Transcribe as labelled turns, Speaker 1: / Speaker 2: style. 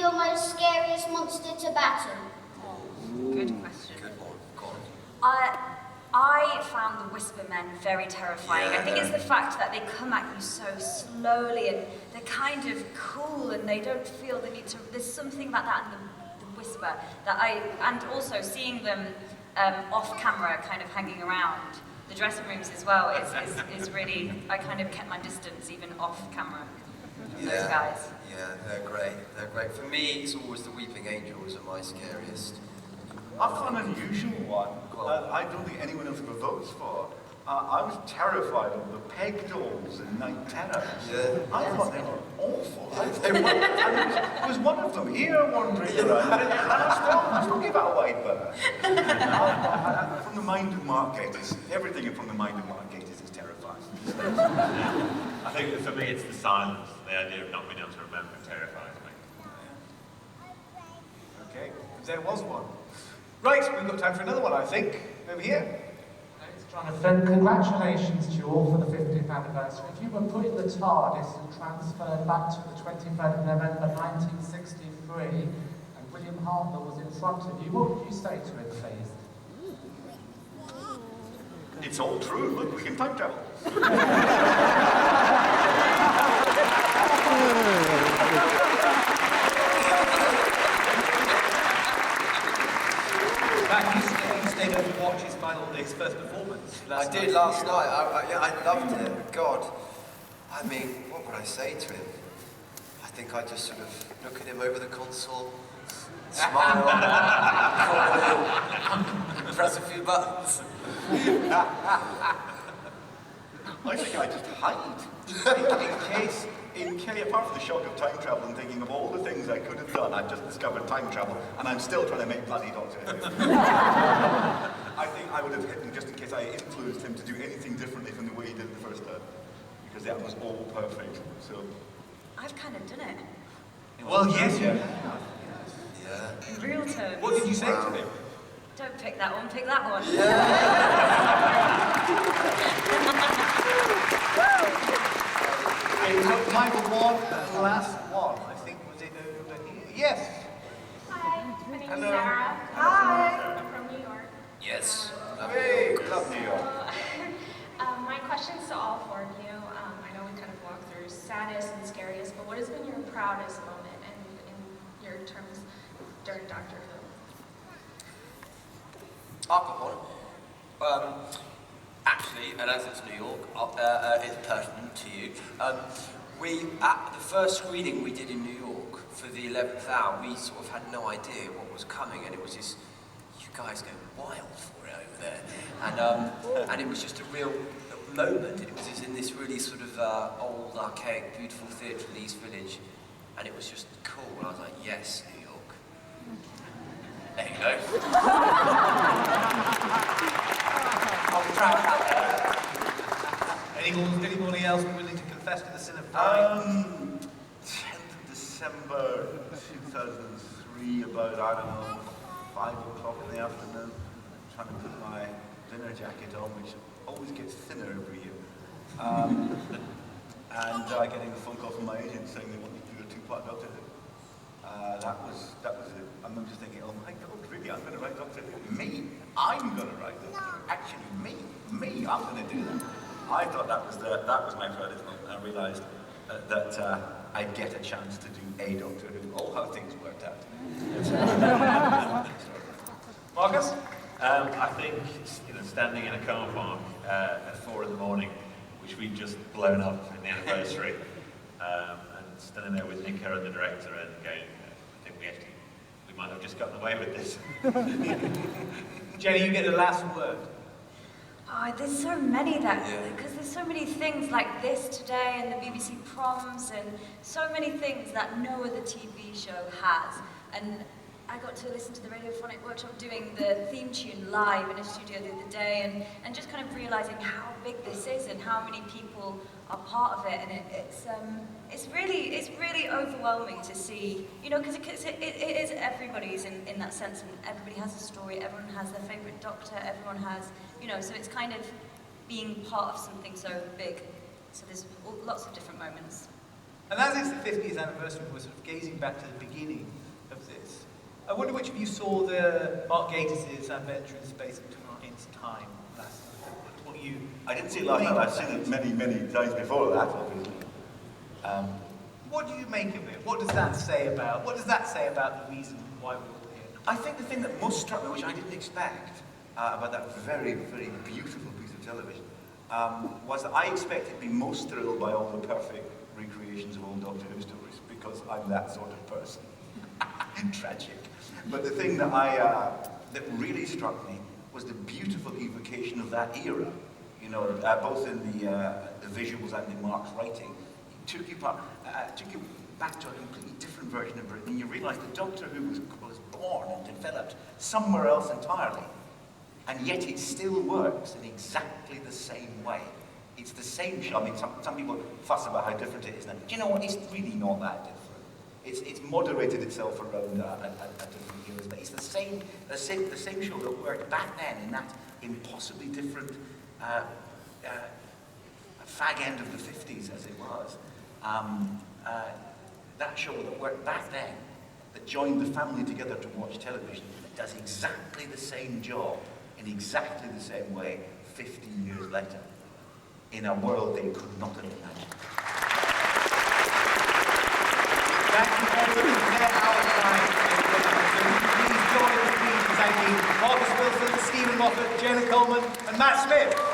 Speaker 1: your most scariest monster to battle?
Speaker 2: Good question.
Speaker 3: Good one. Go on.
Speaker 2: I found the Whisper Men very terrifying.
Speaker 3: Yeah.
Speaker 2: I think it's the fact that they come at you so slowly and they're kind of cool and they don't feel the need to. There's something about that in the Whisper that and also seeing them off camera, kind of hanging around the dressing rooms as well. Is really. I kind of kept my distance even off camera. From those guys.
Speaker 3: Yeah, they're great. They're great. For me, it's always the Weeping Angels are my scariest.
Speaker 4: I've got an unusual one that I don't think anyone else ever votes for. I was terrified of the peg dolls in Night Terrors.
Speaker 3: Yeah.
Speaker 4: I thought they were awful. There was one of them here wandering around, and I still give out a wide berth. From the mind of Mark Gatiss, everything from the mind of Mark Gatiss is terrifying.
Speaker 5: I think that for me it's the silence. The idea of not being able to remember terrifies me.
Speaker 6: Okay, there was one. Right, we've got time for another one, I think. Over here.
Speaker 7: Thanks, Jonathan. Congratulations to you all for the 50th anniversary. If you were put in the TARDIS and transferred back to the 23rd of November 1963, and William Hartnell was in front of you, what would you say to it, please?
Speaker 4: It's all true. Look, we can time travel.
Speaker 6: You stayed over to watch his first performance.
Speaker 3: I did last night. I loved it. God. I mean, what would I say to him? I think I'd just sort of look at him over the console, smile, press a few buttons.
Speaker 4: I think I just hide. In case, apart from the shock of time travel and thinking of all the things I could have done, I've just discovered time travel, and I'm still trying to make bloody Doctor Who. I think I would have hit him just in case I influenced him to do anything differently from the way he did it the first time, because that was all perfect. So
Speaker 2: I've kind of done it.
Speaker 6: Well, yes, yeah.
Speaker 3: Yeah.
Speaker 2: In real terms.
Speaker 6: What did you say to him?
Speaker 2: Don't pick that one, pick that one.
Speaker 6: Okay, so time for one last one. I think was it over here? Yes.
Speaker 8: Hi, my name
Speaker 6: Hello.
Speaker 8: is Sarah.
Speaker 2: Hi.
Speaker 8: I'm from New York.
Speaker 3: Yes.
Speaker 4: hey, love New York.
Speaker 8: My question's to all four of you. I know we kind of walked through saddest and scariest, but what has been your proudest moment in your terms during Doctor Who?
Speaker 3: I've got one. Actually, and as it's New York, it's pertinent to you. We, at the first screening we did in New York for the 11th hour, we sort of had no idea what was coming, and it was this, you guys go wild for it over there. And it was just a real moment. It was just in this really sort of old, archaic, beautiful theatre in the East Village, and it was just cool, and I was like, yes, New York. There you go.
Speaker 6: I'll try. Anybody else willing to confess to the sin of time?
Speaker 4: 10th of December 2003, about, I don't know, 5 o'clock in the afternoon, trying to put my dinner jacket on, which always gets thinner every year. And getting a phone call from my agent saying they want me to do a 2-part Doctor Who. That was it. And I'm just thinking, oh my God, really, I'm going to write Doctor Who? Me? I'm going to write Doctor Who? Actually, me, I'm going to do that. I thought that was my proudest moment. I realised that I'd get a chance to do a Doctor Who. Oh, how things worked out.
Speaker 6: Marcus?
Speaker 5: I think standing in a car park at 4 in the morning, which we'd just blown up in the anniversary, and standing there with Nico and the director and going, I think we might have just gotten away with this.
Speaker 6: Jenny, you get the last word.
Speaker 2: Oh, there's so many because there's so many things like this today and the BBC proms and so many things that no other TV show has. And I got to listen to the Radiophonic Workshop doing the theme tune live in a studio the other day and just kind of realising how big this is and how many people are part of it. And it's really overwhelming to see, because it is everybody's in that sense, and everybody has a story, everyone has their favourite Doctor, everyone has, so it's kind of being part of something so big. So there's lots of different moments.
Speaker 6: And as it's the 50th anniversary, we're sort of gazing back to the beginning of this. I wonder which of you saw the Mark Gatiss' Adventure in Space into Time last night. What you...
Speaker 4: I didn't see it last night, I've seen it many, many times before that, obviously.
Speaker 6: What do you make of it? What does that say about the reason why we're all here?
Speaker 4: I think the thing that most struck me, which I didn't expect, about that very, very beautiful piece of television, was that I expected to be most thrilled by all the perfect recreations of old Doctor Who stories, because I'm that sort of person. Tragic. But the thing that that really struck me was the beautiful evocation of that era. You know, both in the visuals and in Mark's writing. It took you back to a completely different version of Britain, and you realise the Doctor Who was born and developed somewhere else entirely. And yet it still works in exactly the same way. It's the same show. I mean, some people fuss about how different it is now. Do you know what? It's really not that different. It's moderated itself around different eras, but it's the same show that worked back then in that impossibly different fag end of the 50s as it was. That show that worked back then, that joined the family together to watch television, that does exactly the same job in exactly the same way 50 years later, in a world they could not have imagined.
Speaker 6: Thank you very much. They're our time. Please join me in thanking Marcus Wilson, Stephen Moffat, Jenna Coleman, and Matt Smith.